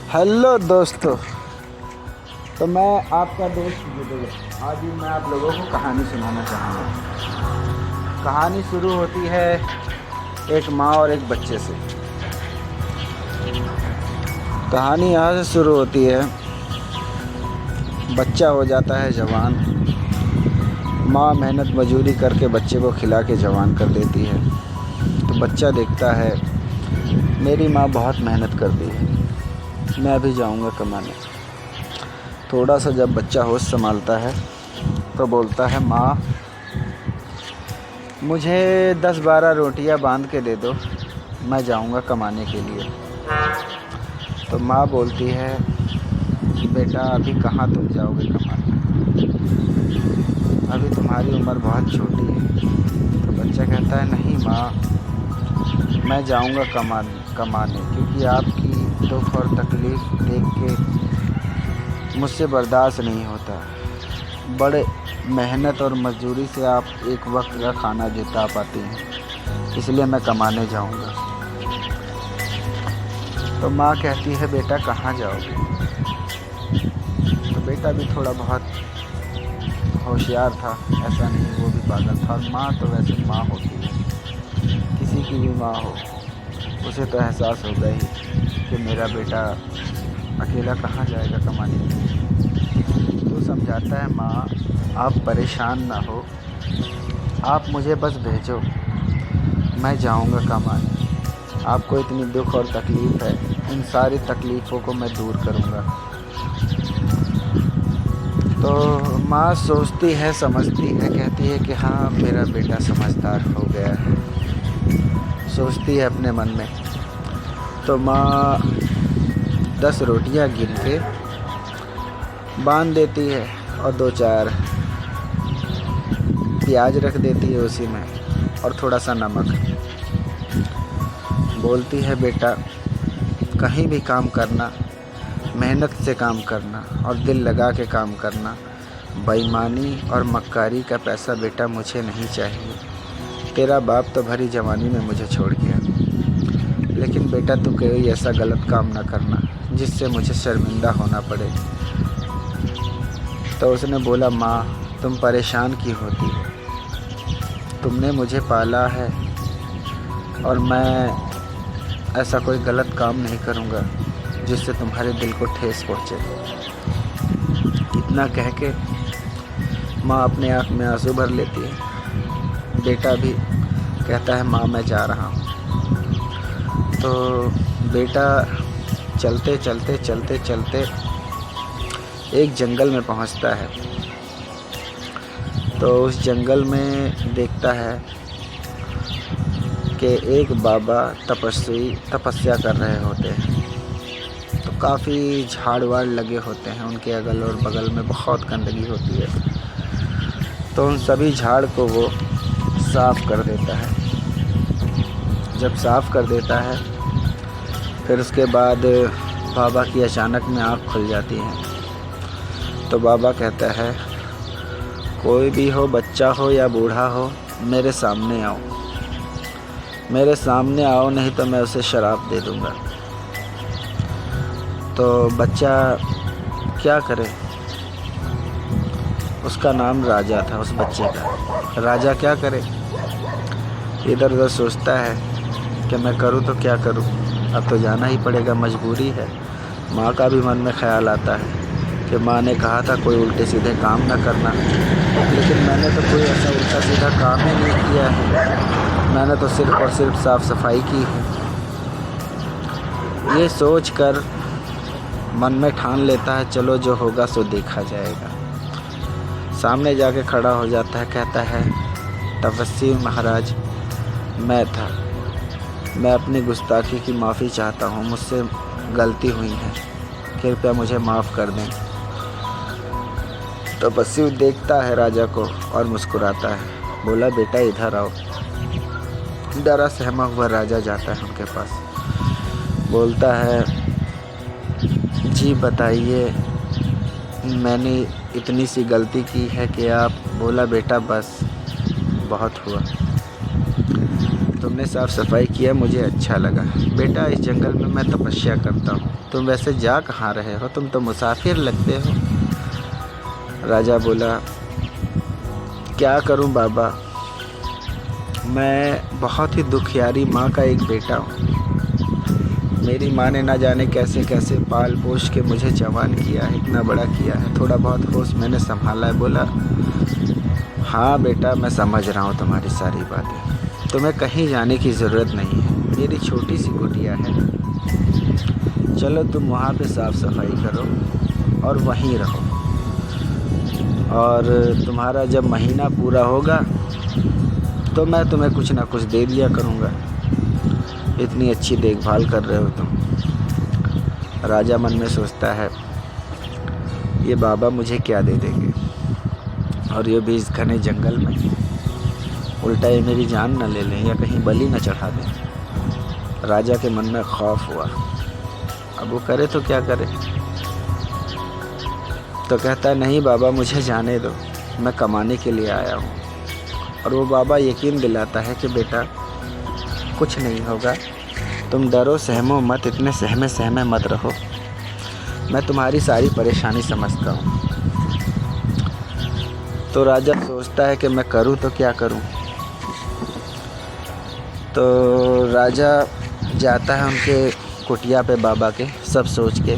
Hello दोस्तों। तो मैं आपका दोस्त जुबेर। आज भी मैं आप लोगों को कहानी सुनाना चाहूँगा। कहानी शुरू होती है एक माँ और एक बच्चे से। कहानी यहाँ से शुरू होती है। बच्चा हो जाता है जवान। माँ मेहनत मजूरी करके बच्चे को खिला के जवान कर देती है। तो बच्चा देखता है मेरी माँ बहुत मेहनत करती है, मैं भी जाऊंगा कमाने। थोड़ा सा जब बच्चा होश संभालता है तो बोलता है, माँ मुझे 10-12 रोटियां बांध के दे दो, मैं जाऊंगा कमाने के लिए। तो माँ बोलती है, बेटा अभी कहाँ तुम जाओगे कमाने, अभी तुम्हारी उम्र बहुत छोटी है। तो बच्चा कहता है, नहीं माँ मैं जाऊंगा कमाने क्योंकि आपकी दुख और तकलीफ़ देख के मुझसे बर्दाश्त नहीं होता। बड़े मेहनत और मजदूरी से आप एक वक्त का खाना जुटा पाती हैं, इसलिए मैं कमाने जाऊंगा। तो माँ कहती है, बेटा कहाँ जाओगे। तो बेटा भी थोड़ा बहुत होशियार था, ऐसा नहीं वो भी पागल था। और माँ तो वैसे माँ होती है, किसी की भी माँ हो उसे तो एहसास होगा ही कि मेरा बेटा अकेला कहाँ जाएगा कमाने के लिए। तो समझाता है, माँ आप परेशान ना हो, आप मुझे बस भेजो, मैं जाऊँगा कमाने। आपको इतनी दुख और तकलीफ़ है, इन सारी तकलीफ़ों को मैं दूर करूँगा। तो माँ सोचती है, समझती है, कहती है कि हाँ मेरा बेटा समझदार हो गया है, सोचती है अपने मन में। तो माँ 10 रोटियां गिन के बांध देती है और 2-4 प्याज रख देती है उसी में और थोड़ा सा नमक। बोलती है, बेटा कहीं भी काम करना, मेहनत से काम करना और दिल लगा के काम करना। बेईमानी और मक्कारी का पैसा बेटा मुझे नहीं चाहिए। तेरा बाप तो भरी जवानी में मुझे छोड़ गया, लेकिन बेटा तू कोई ऐसा गलत काम ना करना जिससे मुझे शर्मिंदा होना पड़े। तो उसने बोला, माँ तुम परेशान क्यों होती हो, तुमने मुझे पाला है और मैं ऐसा कोई गलत काम नहीं करूँगा जिससे तुम्हारे दिल को ठेस पहुँचे। इतना कह के माँ अपने आँख में आंसू भर लेती है। बेटा भी कहता है, माँ मैं जा रहा हूँ। तो बेटा चलते चलते चलते चलते एक जंगल में पहुंचता है। तो उस जंगल में देखता है कि एक बाबा तपस्या कर रहे होते हैं। तो काफ़ी झाड़ वाड़ लगे होते हैं उनके अगल और बगल में, बहुत गंदगी होती है। तो उन सभी झाड़ को वो साफ़ कर देता है। जब साफ़ कर देता है फिर उसके बाद बाबा की अचानक में आँख खुल जाती है। तो बाबा कहता है, कोई भी हो, बच्चा हो या बूढ़ा हो, मेरे सामने आओ, मेरे सामने आओ, नहीं तो मैं उसे शराब दे दूँगा। तो बच्चा क्या करे, उसका नाम राजा था उस बच्चे का। राजा क्या करे, इधर उधर सोचता है कि मैं करूँ तो क्या करूँ, अब तो जाना ही पड़ेगा, मजबूरी है। माँ का भी मन में ख्याल आता है कि माँ ने कहा था कोई उल्टे सीधे काम ना करना, लेकिन मैंने तो कोई ऐसा उल्टा सीधा काम ही नहीं किया है, मैंने तो सिर्फ़ और सिर्फ साफ़ सफाई की है। ये सोच कर मन में ठान लेता है, चलो जो होगा सो देखा जाएगा। सामने जाके खड़ा हो जाता है, कहता है, तपस्वी महाराज मैं अपनी गुस्ताखी की माफ़ी चाहता हूँ, मुझसे गलती हुई है, कृपया मुझे माफ़ कर दें। तपस्वी देखता है राजा को और मुस्कुराता है। बोला, बेटा इधर आओ। डरा सहमा हुआ राजा जाता है उनके पास। बोलता है, जी बताइए, मैंने इतनी सी गलती की है कि आप। बोला, बेटा बस बहुत हुआ। तो तुमने साफ़ सफाई किया, मुझे अच्छा लगा। बेटा इस जंगल में मैं तपस्या करता हूँ, तुम वैसे जा कहाँ रहे हो? तुम तो मुसाफिर लगते हो। राजा बोला, क्या करूँ बाबा, मैं बहुत ही दुखियारी माँ का एक बेटा हूँ। मेरी माँ ने ना जाने कैसे कैसे पाल पोस के मुझे जवान किया है, इतना बड़ा किया है। थोड़ा बहुत होश मैंने संभाला है। बोला, हाँ बेटा मैं समझ रहा हूँ तुम्हारी सारी बातें, तुम्हें कहीं जाने की ज़रूरत नहीं है, मेरी छोटी सी कुटिया है, चलो तुम वहाँ पे साफ़ सफाई करो और वहीं रहो, और तुम्हारा जब महीना पूरा होगा तो मैं तुम्हें कुछ ना कुछ दे दिया करूँगा, इतनी अच्छी देखभाल कर रहे हो तुम। राजा मन में सोचता है, ये बाबा मुझे क्या दे देंगे, और ये भी इस घने जंगल में, उल्टा ये मेरी जान न ले लें या कहीं बलि न चढ़ा दें। राजा के मन में खौफ हुआ, अब वो करे तो क्या करे। तो कहता है, नहीं बाबा मुझे जाने दो, मैं कमाने के लिए आया हूँ। और वो बाबा यकीन दिलाता है कि बेटा कुछ नहीं होगा, तुम डरो सहमो मत, इतने सहमे मत रहो, मैं तुम्हारी सारी परेशानी समझता हूँ। तो राजा सोचता है कि मैं करूँ तो क्या करूँ। तो राजा जाता है उनके कुटिया पे बाबा के, सब सोच के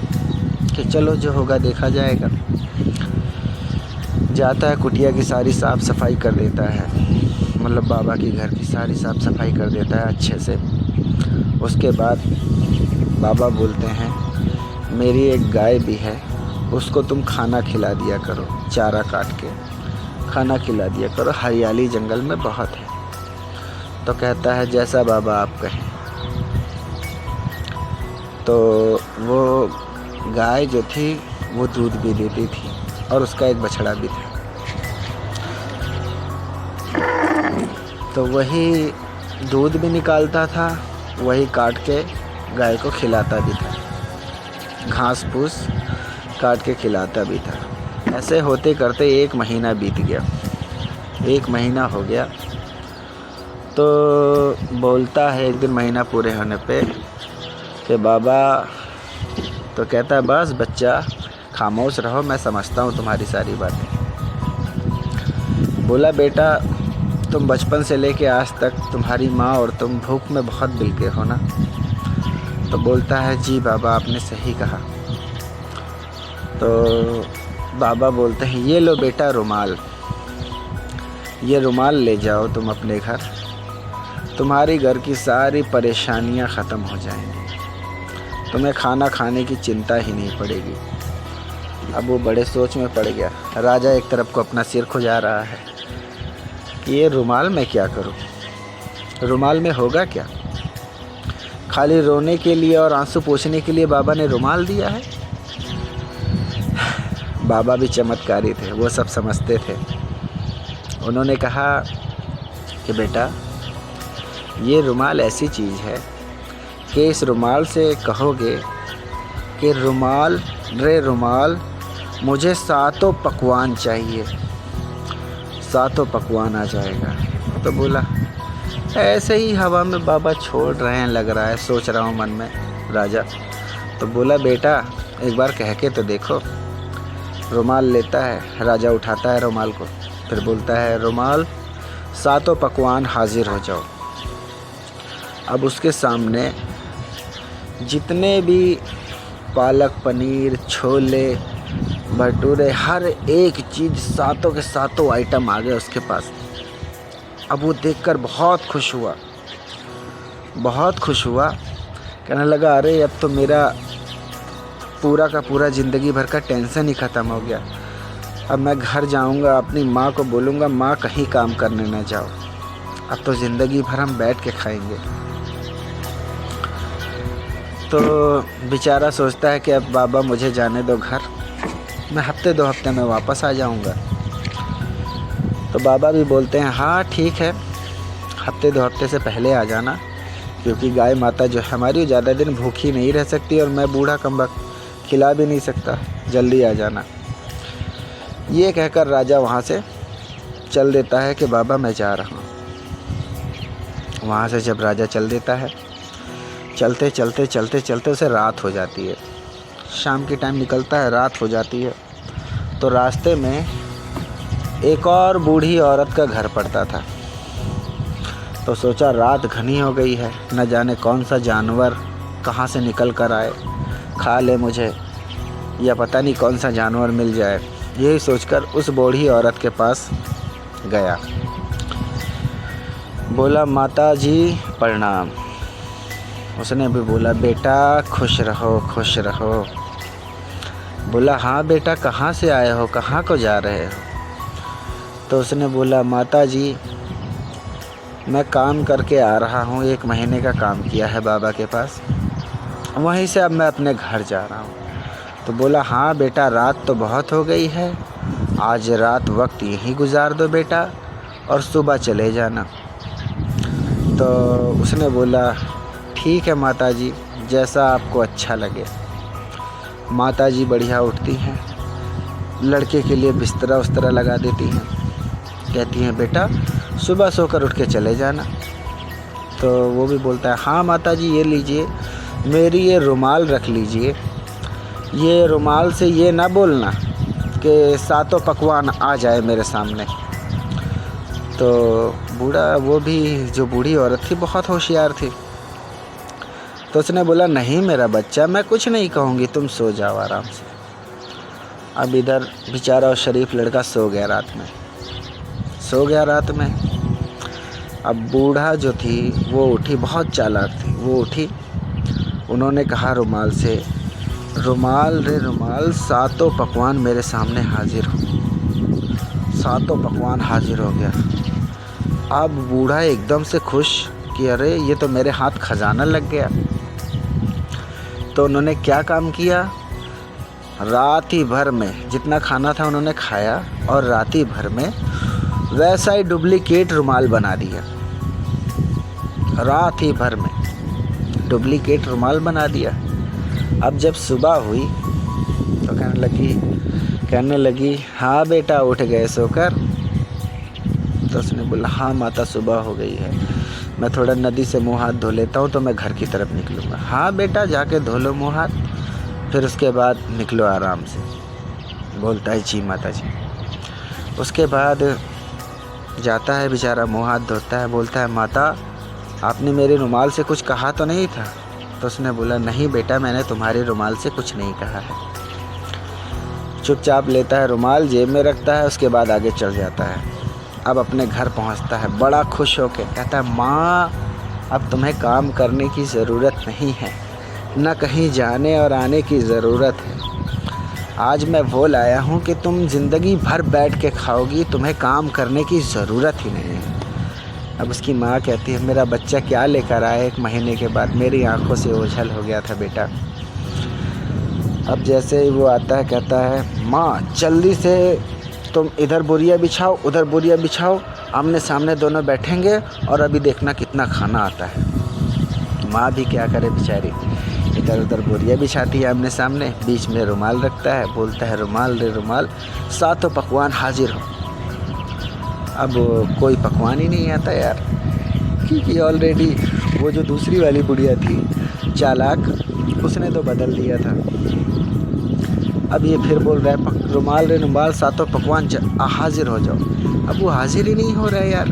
कि चलो जो होगा देखा जाएगा। जाता है, कुटिया की सारी साफ़ सफाई कर देता है, मतलब बाबा की घर की सारी साफ़ सफाई कर देता है अच्छे से। उसके बाद बाबा बोलते हैं, मेरी एक गाय भी है, उसको तुम खाना खिला दिया करो, चारा काट के खाना खिला दिया करो, हरियाली जंगल में बहुत है। तो कहता है, जैसा बाबा आप कहें। तो वो गाय जो थी वो दूध भी देती थी और उसका एक बछड़ा भी था। तो वही दूध भी निकालता था, वही काट के गाय को खिलाता भी था, घास फूस काट के खिलाता भी था। ऐसे होते करते 1 महीना बीत गया। 1 महीना हो गया तो बोलता है एक दिन महीना पूरे होने पे कि बाबा, तो कहता है, बस बच्चा खामोश रहो, मैं समझता हूँ तुम्हारी सारी बातें। बोला, बेटा तुम बचपन से लेके आज तक तुम्हारी माँ और तुम भूख में बहुत बिलके हो ना। तो बोलता है, जी बाबा आपने सही कहा। तो बाबा बोलते हैं, ये लो बेटा रुमाल, ये रुमाल ले जाओ तुम अपने घर, तुम्हारी घर की सारी परेशानियां ख़त्म हो जाएंगी, तुम्हें खाना खाने की चिंता ही नहीं पड़ेगी। अब वो बड़े सोच में पड़ गया। राजा एक तरफ को अपना सिर खुजा रहा है कि ये रुमाल मैं क्या करूं, रुमाल में होगा क्या, खाली रोने के लिए और आंसू पोंछने के लिए बाबा ने रुमाल दिया है। बाबा भी चमत्कारी थे, वो सब समझते थे। उन्होंने कहा कि बेटा ये रुमाल ऐसी चीज़ है कि इस रुमाल से कहोगे कि रुमाल रे रुमाल, मुझे 7 पकवान चाहिए, 7 पकवान आ जाएगा। तो बोला, ऐसे ही हवा में बाबा छोड़ रहे हैं, लग रहा है, सोच रहा हूँ मन में राजा। तो बोला, बेटा एक बार कह के तो देखो। रुमाल लेता है, राजा उठाता है रुमाल को, फिर बोलता है, रुमाल 7 पकवान हाजिर हो जाओ। अब उसके सामने जितने भी पालक पनीर, छोले भटूरे, हर एक चीज़ 7 के 7 आइटम आ गए उसके पास। अब वो देखकर बहुत खुश हुआ, बहुत खुश हुआ। कहने लगा, अरे अब तो मेरा पूरा का पूरा ज़िंदगी भर का टेंशन ही ख़त्म हो गया। अब मैं घर जाऊंगा, अपनी माँ को बोलूँगा, माँ कहीं काम करने न जाओ, अब तो ज़िंदगी भर हम बैठ के खाएंगे। तो बेचारा सोचता है कि अब बाबा मुझे जाने दो घर, मैं हफ्ते 2 हफ्ते में वापस आ जाऊंगा। तो बाबा भी बोलते हैं, हाँ ठीक है, हफ्ते 2 हफ्ते से पहले आ जाना, क्योंकि गाय माता जो हमारी ज़्यादा दिन भूखी नहीं रह सकती और मैं बूढ़ा कमबख्त खिला भी नहीं सकता, जल्दी आ जाना। ये कहकर राजा वहाँ से चल देता है कि बाबा मैं जा रहा हूँ। वहाँ से जब राजा चल देता है, चलते चलते चलते चलते उसे रात हो जाती है। शाम की टाइम निकलता है, रात हो जाती है। तो रास्ते में एक और बूढ़ी औरत का घर पड़ता था। तो सोचा रात घनी हो गई है, न जाने कौन सा जानवर कहाँ से निकल कर आए, खा ले मुझे, या पता नहीं कौन सा जानवर मिल जाए। यही सोचकर उस बूढ़ी औरत के पास गया। बोला, माता जी प्रणाम। उसने भी बोला, बेटा खुश रहो खुश रहो। बोला, हाँ बेटा, कहाँ से आए हो, कहाँ को जा रहे हो? तो उसने बोला, माता जी मैं काम करके आ रहा हूँ, 1 महीने का काम किया है बाबा के पास, वहीं से अब मैं अपने घर जा रहा हूँ। तो बोला, हाँ बेटा, रात तो बहुत हो गई है, आज रात वक्त यहीं गुजार दो बेटा और सुबह चले जाना। तो उसने बोला, ठीक है माता जी, जैसा आपको अच्छा लगे। माता जी बढ़िया उठती हैं, लड़के के लिए बिस्तरा उस्तरा लगा देती हैं, कहती हैं बेटा सुबह सोकर उठ के चले जाना। तो वो भी बोलता है, हाँ माता जी ये लीजिए, मेरी ये रुमाल रख लीजिए, ये रुमाल से ये ना बोलना कि सातों पकवान आ जाए मेरे सामने। तो बूढ़ा, वो भी जो बूढ़ी औरत थी बहुत होशियार थी। तो उसने बोला, नहीं मेरा बच्चा, मैं कुछ नहीं कहूँगी, तुम सो जाओ आराम से। अब इधर बेचारा और शरीफ लड़का सो गया रात में। अब बूढ़ा जो थी वो उठी, बहुत चालाक थी, वो उठी, उन्होंने कहा रुमाल से, रुमाल रे रुमाल, सातों पकवान मेरे सामने हाजिर हो। सातों पकवान हाजिर हो गया। अब बूढ़ा एकदम से खुश कि अरे ये तो मेरे हाथ खजाना लग गया। तो उन्होंने क्या काम किया, रात ही भर में जितना खाना था उन्होंने खाया और रात ही भर में वैसा ही डुप्लीकेट रुमाल बना दिया। रात ही भर में डुप्लीकेट रुमाल बना दिया। अब जब सुबह हुई तो कहने लगी, हाँ बेटा उठ गए सोकर? तो उसने बोला, हाँ माता सुबह हो गई है, मैं थोड़ा नदी से मुँह हाथ धो लेता हूँ तो मैं घर की तरफ निकलूँगा। हाँ बेटा जाके धो लो मुँह हाथ, फिर उसके बाद निकलो आराम से। बोलता है, जी माता जी। उसके बाद जाता है बेचारा, मुँह हाथ धोता है, बोलता है, माता आपने मेरे रुमाल से कुछ कहा तो नहीं था? तो उसने बोला, नहीं बेटा, मैंने तुम्हारे रुमाल से कुछ नहीं कहा है। चुपचाप लेता है रुमाल, जेब में रखता है, उसके बाद आगे चल जाता है। अब अपने घर पहुंचता है बड़ा खुश होकर, कहता है, माँ अब तुम्हें काम करने की ज़रूरत नहीं है, न कहीं जाने और आने की ज़रूरत है। आज मैं वो लाया हूँ कि तुम ज़िंदगी भर बैठ के खाओगी, तुम्हें काम करने की ज़रूरत ही नहीं है। अब उसकी माँ कहती है, मेरा बच्चा क्या लेकर आया 1 महीने के बाद, मेरी आंखों से ओझल हो गया था बेटा। अब जैसे ही वो आता है, कहता है, माँ जल्दी से तुम इधर बोरिया बिछाओ, उधर बोरिया बिछाओ, आमने सामने दोनों बैठेंगे और अभी देखना कितना खाना आता है। माँ भी क्या करे बेचारी, इधर उधर बोरिया बिछाती है आमने सामने, बीच में रुमाल रखता है, बोलता है, रुमाल रे रुमाल, सातों पकवान हाजिर हो। अब कोई पकवान ही नहीं आता यार, क्योंकि ऑलरेडी वो जो दूसरी वाली बुढ़िया थी चालाक, उसने तो बदल दिया था। अब ये फिर बोल रहा है, रुमाल रे रुमाल, सातों पकवान हाजिर हो जाओ। अब वो हाजिर ही नहीं हो रहा है यार।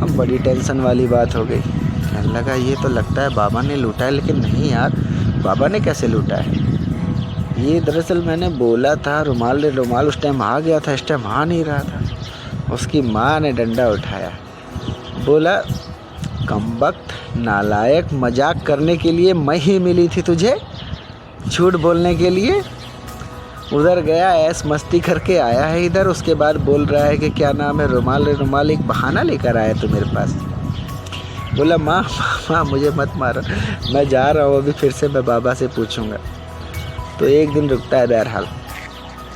अब बड़ी टेंशन वाली बात हो गई। कहने लगा, ये तो लगता है बाबा ने लूटा है, लेकिन नहीं यार, बाबा ने कैसे लूटा है? ये दरअसल मैंने बोला था रुमाल रे रुमाल, उस टाइम आ गया था, इस टाइम आ नहीं रहा था। उसकी माँ ने डंडा उठाया, बोला, कमबख्त नालायक, मजाक करने के लिए मैं ही मिली थी तुझे, झूठ बोलने के लिए? उधर गया ऐस मस्ती करके आया है इधर, उसके बाद बोल रहा है कि क्या नाम है, रुमाल रे रुमाल, एक बहाना लेकर आया तू मेरे पास। बोला, माँ मुझे मत मारो, मैं जा रहा हूँ, अभी फिर से मैं बाबा से पूछूंगा। तो एक दिन रुकता है। बहरहाल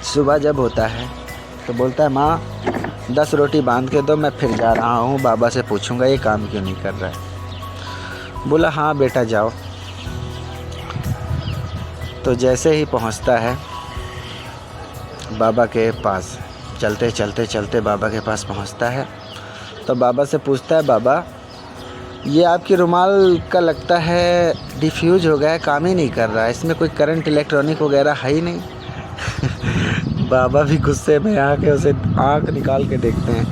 सुबह जब होता है तो बोलता है, माँ 10 रोटी बांध के दो, मैं फिर जा रहा हूँ, बाबा से पूछूंगा ये काम क्यों नहीं कर रहा है। बोला, हाँ बेटा जाओ। तो जैसे ही पहुँचता है बाबा के पास, चलते चलते चलते बाबा के पास पहुँचता है, तो बाबा से पूछता है, बाबा ये आपकी रुमाल का लगता है डिफ्यूज हो गया है, काम ही नहीं कर रहा है, इसमें कोई करंट इलेक्ट्रॉनिक वगैरह है ही नहीं। बाबा भी गुस्से में आके उसे आँख निकाल के देखते हैं,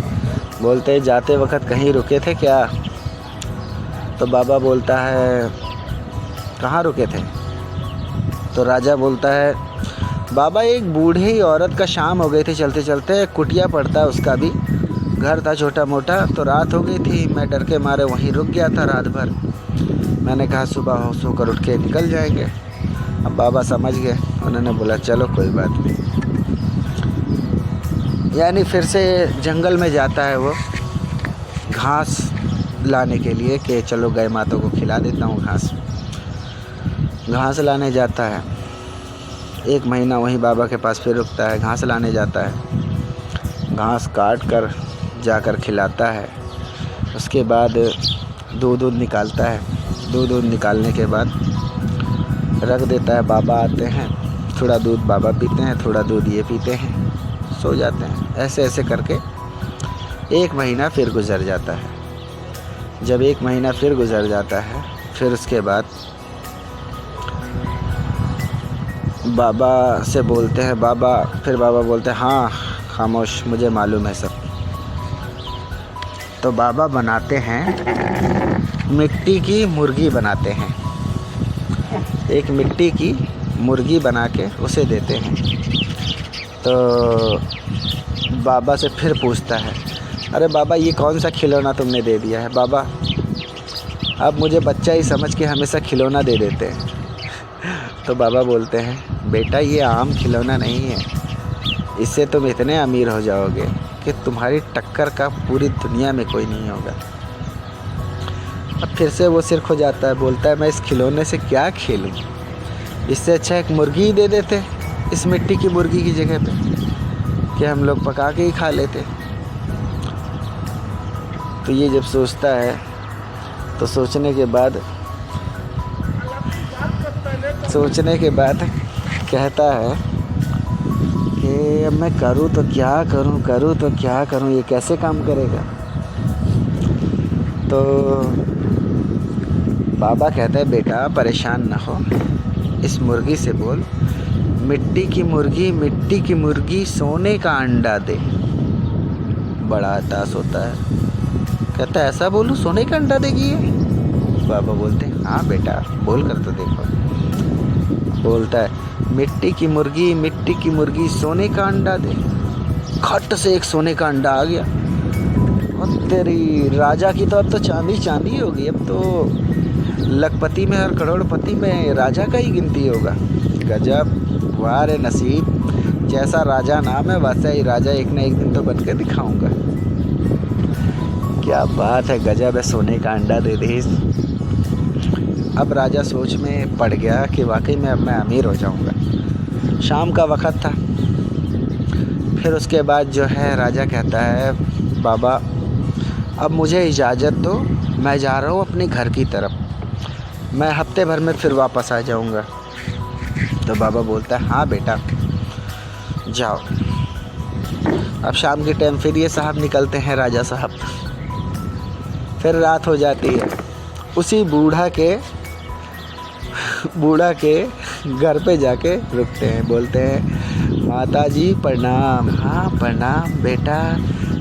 बोलते हैं जाते वक्त कहीं रुके थे क्या? तो बाबा बोलता है कहाँ रुके थे? तो राजा बोलता है बाबा एक बूढ़ी औरत का शाम हो गई थी चलते चलते, कुटिया पड़ता है उसका भी, घर था छोटा मोटा, तो रात हो गई थी, मैं डर के मारे वहीं रुक गया था रात भर। मैंने कहा सुबह हो सोकर उठ के निकल जाएंगे। अब बाबा समझ गए, उन्होंने बोला चलो कोई बात नहीं। यानी फिर से जंगल में जाता है वो घास लाने के लिए कि चलो गाय माता को खिला देता हूँ घास लाने जाता है। 1 महीना वहीं बाबा के पास फिर रुकता है, घास लाने जाता है, घास काट कर जाकर खिलाता है। उसके बाद दूध निकालता है, दूध निकालने के बाद रख देता है। बाबा आते हैं, थोड़ा दूध बाबा पीते हैं, थोड़ा दूध ये पीते हैं, सो जाते हैं। ऐसे ऐसे करके 1 महीना फिर गुज़र जाता है। जब 1 महीना फिर गुज़र जाता है, फिर उसके बाद बाबा से बोलते हैं फिर बाबा बोलते हैं हाँ खामोश, मुझे मालूम है सब। तो बाबा बनाते हैं मिट्टी की मुर्गी बनाते हैं, एक मिट्टी की मुर्गी बना के उसे देते हैं। तो बाबा से फिर पूछता है अरे बाबा ये कौन सा खिलौना तुमने दे दिया है? बाबा अब मुझे बच्चा ही समझ के हमेशा खिलौना दे देते हैं। तो बाबा बोलते हैं बेटा ये आम खिलौना नहीं है, इससे तुम इतने अमीर हो जाओगे कि तुम्हारी टक्कर का पूरी दुनिया में कोई नहीं होगा। अब फिर से वो सिर खो जाता है, बोलता है मैं इस खिलौने से क्या खेलूं, इससे अच्छा एक मुर्गी ही दे देते इस मिट्टी की मुर्गी की जगह पे, कि हम लोग पका के ही खा लेते। तो ये जब सोचता है तो सोचने के बाद कहता है कि अब मैं करूँ तो क्या करूँ, ये कैसे काम करेगा? तो बाबा कहता है बेटा परेशान ना हो, इस मुर्गी से बोल मिट्टी की मुर्गी सोने का अंडा दे। बड़ा हताश होता है, कहता है ऐसा बोलूँ सोने का अंडा देगी ये? बाबा बोलते हैं हाँ बेटा बोल कर तो देखो। बोलता है मिट्टी की मुर्गी सोने का अंडा दे। खट से एक सोने का अंडा आ गया। और तेरी राजा की तो अब तो चांदी होगी, अब तो लखपति में और करोड़पति में राजा का ही गिनती होगा। गजब, वाह रे नसीब, जैसा राजा नाम है वैसा ही राजा एक ना एक दिन तो बन के दिखाऊंगा। क्या बात है, गजब है, सोने का अंडा दे दे। अब राजा सोच में पड़ गया कि वाकई में अब मैं अमीर हो जाऊंगा। शाम का वक़्त था। फिर उसके बाद जो है राजा कहता है बाबा अब मुझे इजाज़त दो, मैं जा रहा हूँ अपने घर की तरफ, मैं हफ्ते भर में फिर वापस आ जाऊँगा। तो बाबा बोलता है हाँ बेटा जाओ। अब शाम के टाइम फिर ये साहब निकलते हैं, राजा साहब। फिर रात हो जाती है। उसी बूढ़ा के घर पे जाके रुकते हैं, बोलते हैं माता जी प्रणाम। हाँ प्रणाम बेटा,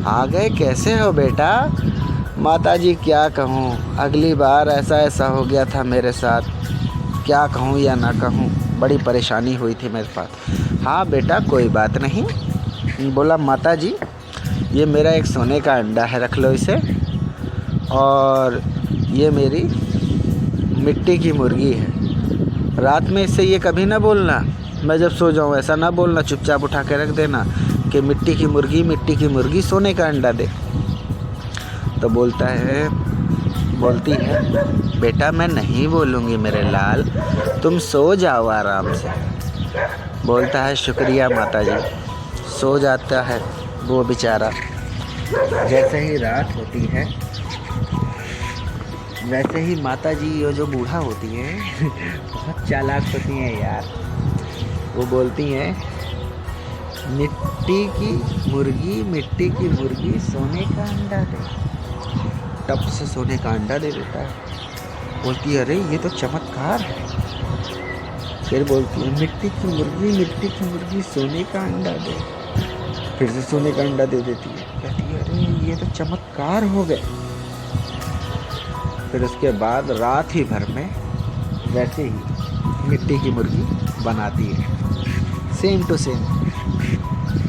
आ गए, कैसे हो बेटा? माता जी क्या कहूँ, अगली बार ऐसा हो गया था मेरे साथ, क्या कहूँ या ना कहूँ, बड़ी परेशानी हुई थी मेरे पास। हाँ बेटा कोई बात नहीं। बोला माता जी ये मेरा एक सोने का अंडा है, रख लो इसे, और ये मेरी मिट्टी की मुर्गी है, रात में इससे ये कभी ना बोलना, मैं जब सो जाऊँ ऐसा ना बोलना, चुपचाप उठा के रख देना कि मिट्टी की मुर्गी सोने का अंडा दे। तो बोलती है बेटा मैं नहीं बोलूँगी मेरे लाल, तुम सो जाओ आराम से। बोलता है शुक्रिया माता जी। सो जाता है वो बेचारा। जैसे ही रात होती है वैसे ही माता जी ये जो बूढ़ा होती है बहुत चालाक होती हैं यार। वो बोलती हैं मिट्टी की मुर्गी सोने का अंडा दे। टप से सोने का अंडा दे देता है। बोलती है अरे ये तो चमत्कार है। फिर बोलती है मिट्टी की मुर्गी सोने का अंडा दे। फिर से सोने का अंडा दे देती है। कहती है अरे ये तो चमत्कार हो गए। फिर उसके बाद रात ही भर में वैसे ही मिट्टी की मुर्गी बनाती है, सेम टू सेम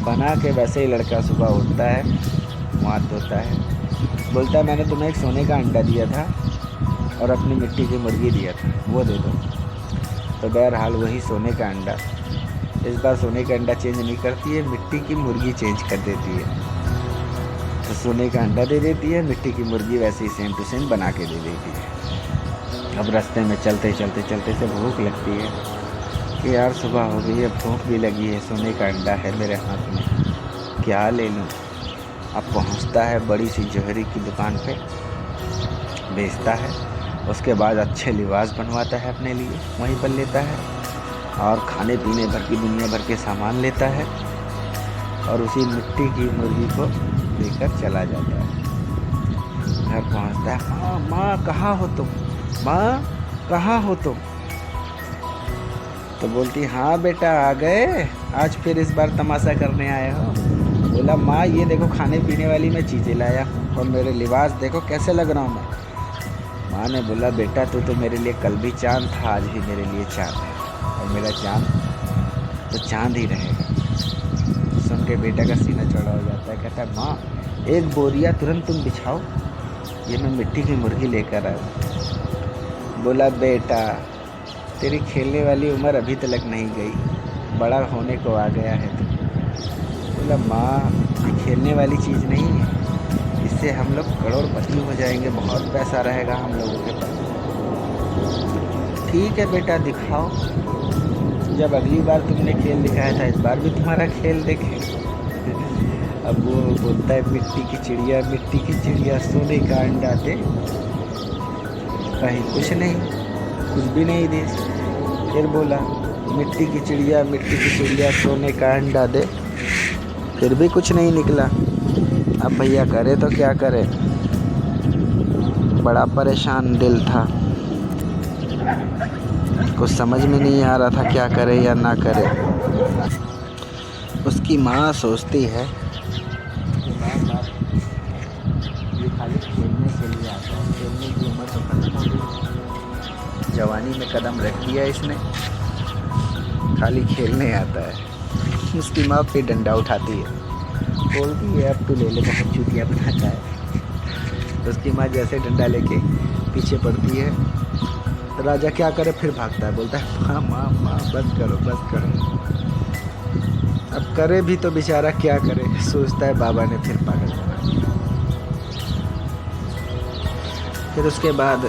बना के। वैसे ही लड़का सुबह उठता है, मुँह हाथ धोता है, बोलता है मैंने तुम्हें एक सोने का अंडा दिया था और अपनी मिट्टी की मुर्गी दिया था, वो दे दो। तो बहरहाल वही सोने का अंडा, इस बार सोने का अंडा चेंज नहीं करती है, मिट्टी की मुर्गी चेंज कर देती है। तो सोने का अंडा दे देती है, मिट्टी की मुर्गी वैसे ही सेम टू सेम बना के दे देती है। अब रास्ते में चलते से भूख लगती है कि यार सुबह हो गई है, भूख भी लगी है, सोने का अंडा है मेरे हाथ में, क्या ले लूँ। अब पहुँचता है बड़ी सी जोहरी की दुकान पे, बेचता है। उसके बाद अच्छे लिबास बनवाता है अपने लिए, वहीं पर लेता है और खाने पीने भर की दुनिया भर के सामान लेता है और उसी मिट्टी की मुर्गी को लेकर चला जाता है। घर पहुंचता है, माँ कहाँ हो तुम, माँ कहाँ हो तुम। तो बोलती हाँ बेटा आ गए, आज फिर इस बार तमाशा करने आए हो। बोला माँ ये देखो खाने पीने वाली मैं चीज़ें लाया और मेरे लिबास देखो कैसे लग रहा हूँ मैं। माँ ने बोला बेटा तू तो मेरे लिए कल भी चाँद था, आज भी मेरे लिए चाँद है और मेरा चाँद तो चाँद ही रहेगा। सुन के बेटा का सीना चौड़ा हो जाता है। कहता है माँ एक बोरिया तुरंत तुम बिछाओ, ये मैं मिट्टी की मुर्गी लेकर आया। बोला बेटा तेरी खेलने वाली उम्र अभी तक नहीं गई, बड़ा होने को आ गया है तू। बोला माँ ये खेलने वाली चीज़ नहीं है, इससे हम लोग करोड़पति हो जाएंगे, बहुत पैसा रहेगा हम लोगों के पास। ठीक है बेटा दिखाओ, जब अगली बार तुमने खेल दिखाया था इस बार भी तुम्हारा खेल देखें। अब वो बोलता है मिट्टी की चिड़िया सोने का अंडा दे। कहीं कुछ नहीं, कुछ भी नहीं दे। फिर बोला मिट्टी की चिड़िया सोने का अंडा दे, फिर भी कुछ नहीं निकला। अब भैया करे तो क्या करे, बड़ा परेशान दिल था, कुछ समझ में नहीं आ रहा था क्या करे या ना करे। उसकी माँ सोचती है ये खाली खेलने के लिए आता है, खेलने की उम्र तो खत्म हो गई, जवानी में कदम रख दिया इसने, खाली खेलने आता है। उसकी माँ पे डंडा उठाती है, बोलती है अब तू ले ले, बहुत चूतिया बनाता है। उसकी माँ जैसे डंडा लेके पीछे पड़ती है, राजा क्या करे फिर भागता है, बोलता है माँ माँ माँ बस करो। अब करे भी तो बेचारा क्या करे, सोचता है बाबा ने फिर पागल बना दिया। फिर उसके बाद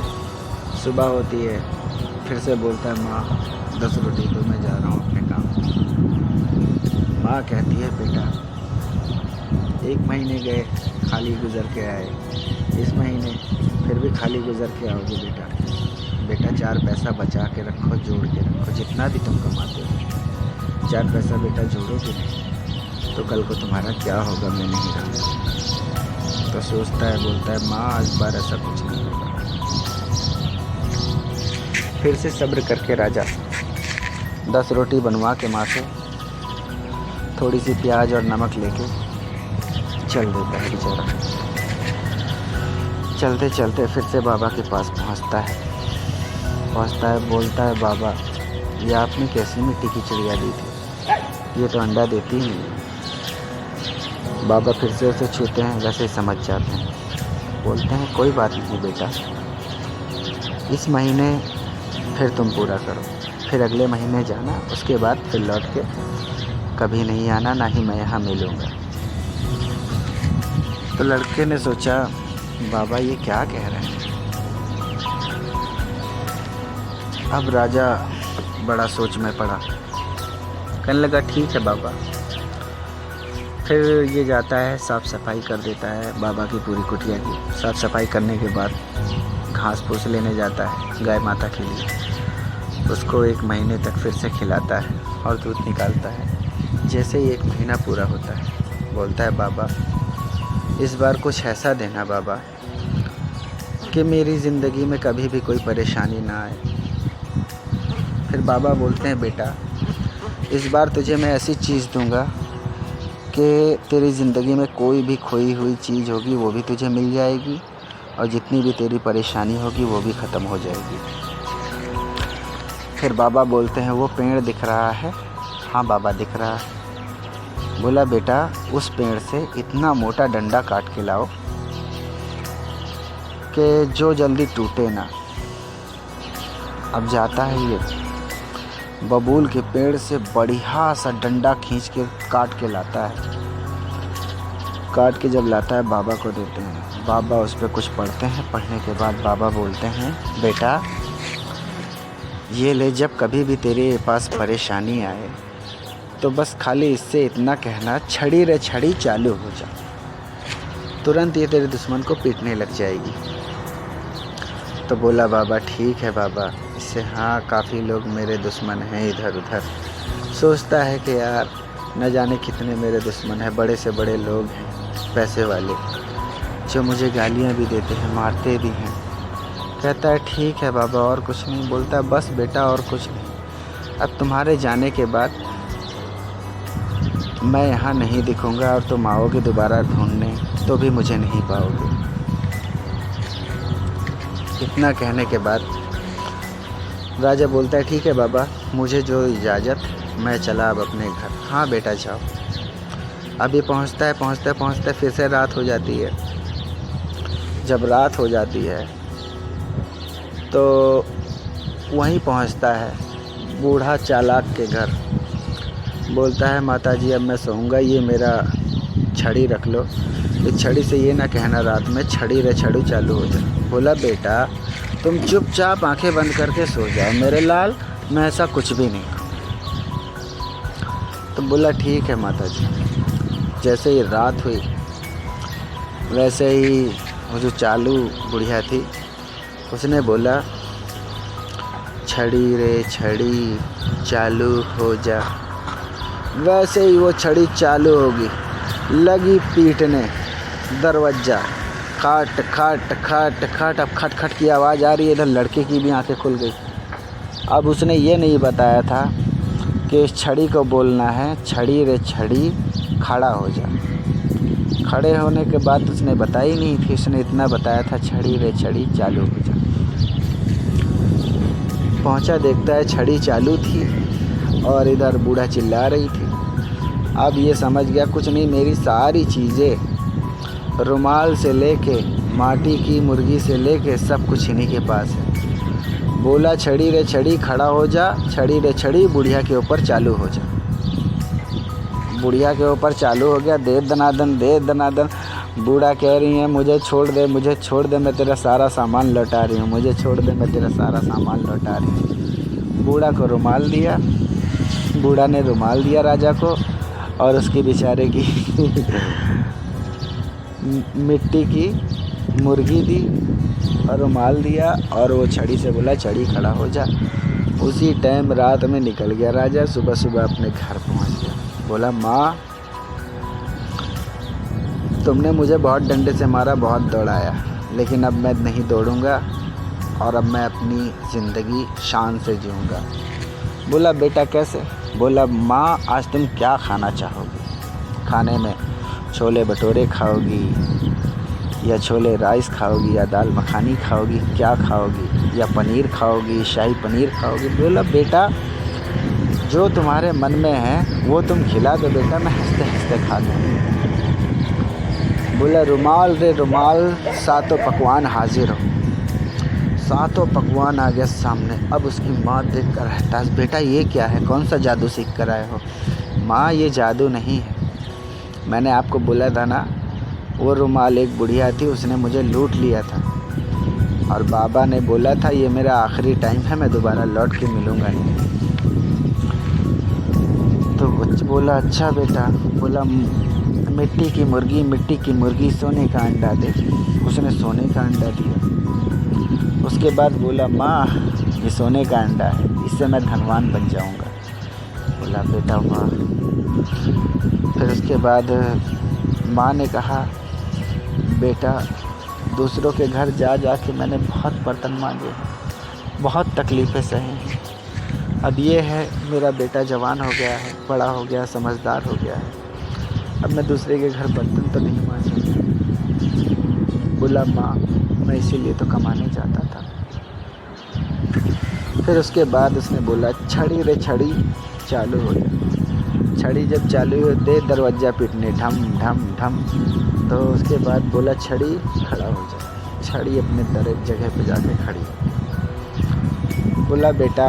सुबह होती है, फिर से बोलता है माँ 10 रोटी दो, मैं जा रहा हूँ अपने काम। माँ कहती है बेटा 1 महीने गए खाली गुजर के आए, इस महीने फिर भी खाली गुजर के आओगे बेटा 4 पैसा बचा के रखो, जोड़ के रखो, जितना भी तुम कमाते हो 4 पैसा बेटा जोड़ोगे नहीं तो कल को तुम्हारा क्या होगा, मैं नहीं रहा। तो सोचता है, बोलता है माँ इस बार ऐसा कुछ नहीं होगा। फिर से सब्र करके राजा 10 रोटी बनवा के माँ से थोड़ी सी प्याज और नमक लेके चल देता है बेचारा। चलते चलते फिर से बाबा के पास पहुँचता है, बोलता है बाबा ये आपने कैसी मिट्टी की चिड़िया दी थी, ये तो अंडा देती ही नहीं। बाबा फिर से उसे छूते हैं, वैसे ही समझ जाते हैं, बोलते हैं कोई बात नहीं बेटा, इस महीने फिर तुम पूरा करो, फिर अगले महीने जाना, उसके बाद फिर लौट के कभी नहीं आना, ना ही मैं यहाँ मिलूँगा। तो लड़के ने सोचा बाबा ये क्या कह रहे हैं। अब राजा बड़ा सोच में पड़ा, कहने लगा ठीक है बाबा। फिर ये जाता है, साफ़ सफाई कर देता है बाबा की पूरी कुटिया की। साफ़ सफाई करने के बाद घास फूस लेने जाता है गाय माता के लिए, उसको 1 महीने तक फिर से खिलाता है और दूध निकालता है। जैसे ही 1 महीना पूरा होता है, बोलता है बाबा इस बार कुछ ऐसा देना बाबा कि मेरी ज़िंदगी में कभी भी कोई परेशानी ना आए। फिर बाबा बोलते हैं, बेटा इस बार तुझे मैं ऐसी चीज़ दूंगा कि तेरी ज़िंदगी में कोई भी खोई हुई चीज़ होगी वो भी तुझे मिल जाएगी, और जितनी भी तेरी परेशानी होगी वो भी ख़त्म हो जाएगी। फिर बाबा बोलते हैं, वो पेड़ दिख रहा है? हाँ बाबा दिख रहा है। बोला, बेटा उस पेड़ से इतना मोटा डंडा काट के लाओ कि जो जल्दी टूटे ना। अब जाता है ये बबूल के पेड़ से बढ़िया सा डंडा खींच के काट के लाता है। काट के जब लाता है बाबा को देते हैं। बाबा उस पर कुछ पढ़ते हैं। पढ़ने के बाद बाबा बोलते हैं, बेटा ये ले, जब कभी भी तेरे पास परेशानी आए तो बस खाली इससे इतना कहना, छड़ी रे छड़ी चालू हो जा। तुरंत ये तेरे दुश्मन को पीटने लग जाएगी। तो बोला बाबा, ठीक है बाबा, इससे हाँ काफ़ी लोग मेरे दुश्मन हैं इधर उधर। सोचता है कि यार न जाने कितने मेरे दुश्मन हैं, बड़े से बड़े लोग हैं पैसे वाले, जो मुझे गालियाँ भी देते हैं, मारते भी हैं। कहता है ठीक है बाबा, और कुछ नहीं। बोलता बस बेटा और कुछ नहीं, अब तुम्हारे जाने के बाद मैं यहाँ नहीं दिखूँगा और तुम आओगे दोबारा ढूंढने तो भी मुझे नहीं पाओगे। इतना कहने के बाद राजा बोलता है, ठीक है बाबा, मुझे जो इजाज़त, मैं चला अब अपने घर। हाँ बेटा जाओ। अभी पहुँचता है फिर से रात हो जाती है। जब रात हो जाती है तो वहीं पहुँचता है बूढ़ा चालाक के घर। बोलता है, माता जी अब मैं सोऊंगा, ये मेरा छड़ी रख लो, इस छड़ी से ये ना कहना रात में छड़ी रे छड़ू चालू हो जाए। बोला, बेटा तुम चुपचाप आंखें बंद करके सो जाओ मेरे लाल, मैं ऐसा कुछ भी नहीं करूँ। तो बोला, ठीक है माता जी। जैसे ही रात हुई वैसे ही वो जो चालू बुढ़िया थी उसने बोला, छड़ी रे छड़ी चालू हो जा। वैसे ही वो छड़ी चालू होगी, लगी पीटने दरवाज़ा, खट खट खट खट। अब खट खट की आवाज़ आ रही है, इधर लड़के की भी आंखें खुल गई। अब उसने ये नहीं बताया था कि इस छड़ी को बोलना है, छड़ी रे छड़ी खड़ा हो जा। खड़े होने के बाद उसने बताई नहीं थी, उसने इतना बताया था, छड़ी रे छड़ी चालू हो जा। पहुंचा, देखता है छड़ी चालू थी और इधर बूढ़ा चिल्ला रही थी। अब ये समझ गया, कुछ नहीं, मेरी सारी चीज़ें रुमाल से लेके माटी की मुर्गी से लेके सब कुछ इन्हीं के पास है। बोला, छड़ी रे छड़ी खड़ा हो जा, छड़ी रे छड़ी बुढ़िया के ऊपर चालू हो जा। बुढ़िया के ऊपर चालू हो गया, दे दनादन। बूढ़ा कह रही है, मुझे छोड़ दे, मैं तेरा सारा सामान लौटा रही हूँ, मुझे छोड़ दे, मैं तेरा सारा सामान लौटा रही हूँ। बूढ़ा को रुमाल दिया, बूढ़ा ने रुमाल दिया राजा को, और उसकी बेचारे की मिट्टी की मुर्गी दी और रुमाल दिया, और वो छड़ी से बोला, छड़ी खड़ा हो जा। उसी टाइम रात में निकल गया राजा, सुबह सुबह अपने घर पहुंच गया। बोला, माँ तुमने मुझे बहुत डंडे से मारा, बहुत दौड़ाया, लेकिन अब मैं नहीं दौड़ूंगा और अब मैं अपनी ज़िंदगी शान से जीऊँगा। बोला, बेटा कैसे? बोला, माँ आज तुम क्या खाना चाहोगी? खाने में छोले भटूरे खाओगी या छोले राइस खाओगी या दाल मखानी खाओगी, क्या खाओगी? या पनीर खाओगी, शाही पनीर खाओगी? बोला, बेटा जो तुम्हारे मन में है वो तुम खिला दो बेटा, मैं हंसते हंसते खा लूँगी। बोला, रुमाल रे रुमाल, सातों पकवान हाजिर हो। सातों पकवान आ गया सामने। अब उसकी माँ देख कर हताश, बेटा ये क्या है, कौन सा जादू सीख कर आए हो? माँ ये जादू नहीं है, मैंने आपको बोला था ना, वो रुमाल एक बुढ़िया थी, उसने मुझे लूट लिया था, और बाबा ने बोला था ये मेरा आखिरी टाइम है, मैं दोबारा लौट के मिलूँगा नहीं। तो बच्चा बोला, अच्छा बेटा। बोला, मिट्टी की मुर्गी सोने का अंडा दे। उसने सोने का अंडा दिया। उसके बाद बोला, माँ ये सोने का अंडा है, इससे मैं धनवान बन जाऊँगा। बोला, बेटा वाह। फिर उसके बाद माँ ने कहा, बेटा दूसरों के घर जा जा के मैंने बहुत बर्तन मांजे हैं, बहुत तकलीफ़ें सही हैं। अब ये है मेरा बेटा जवान हो गया है, बड़ा हो गया, समझदार हो गया है, अब मैं दूसरे के घर बर्तन तो नहीं मांजूंगा। बोला माँ मैं इसीलिए तो कमाने जाता था। फिर उसके बाद उसने बोला छड़ी रे छड़ी चालू हो जा। छड़ी जब चालू होते दरवाज़ा पीटने ढम ढम ढम, तो उसके बाद बोला छड़ी खड़ा हो जा। छड़ी अपने जगह पे जाके खड़ी हो। बोला बेटा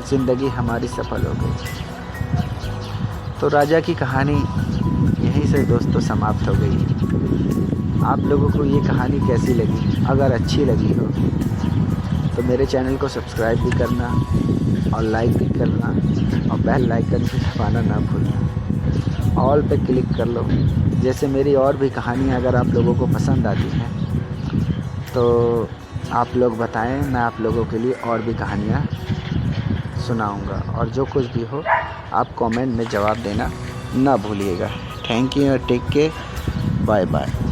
ज़िंदगी हमारी सफल हो गई। तो राजा की कहानी यहीं से दोस्तों समाप्त हो गई। आप लोगों को ये कहानी कैसी लगी? अगर अच्छी लगी हो तो मेरे चैनल को सब्सक्राइब भी करना और लाइक भी करना और बेल आइकन भी दबाना ना भूलना। ऑल पे क्लिक कर लो। जैसे मेरी और भी कहानियाँ अगर आप लोगों को पसंद आती हैं तो आप लोग बताएं, मैं आप लोगों के लिए और भी कहानियाँ सुनाऊंगा। और जो कुछ भी हो आप कमेंट में जवाब देना ना भूलिएगा। थैंक यू और टेक केयर, बाय बाय।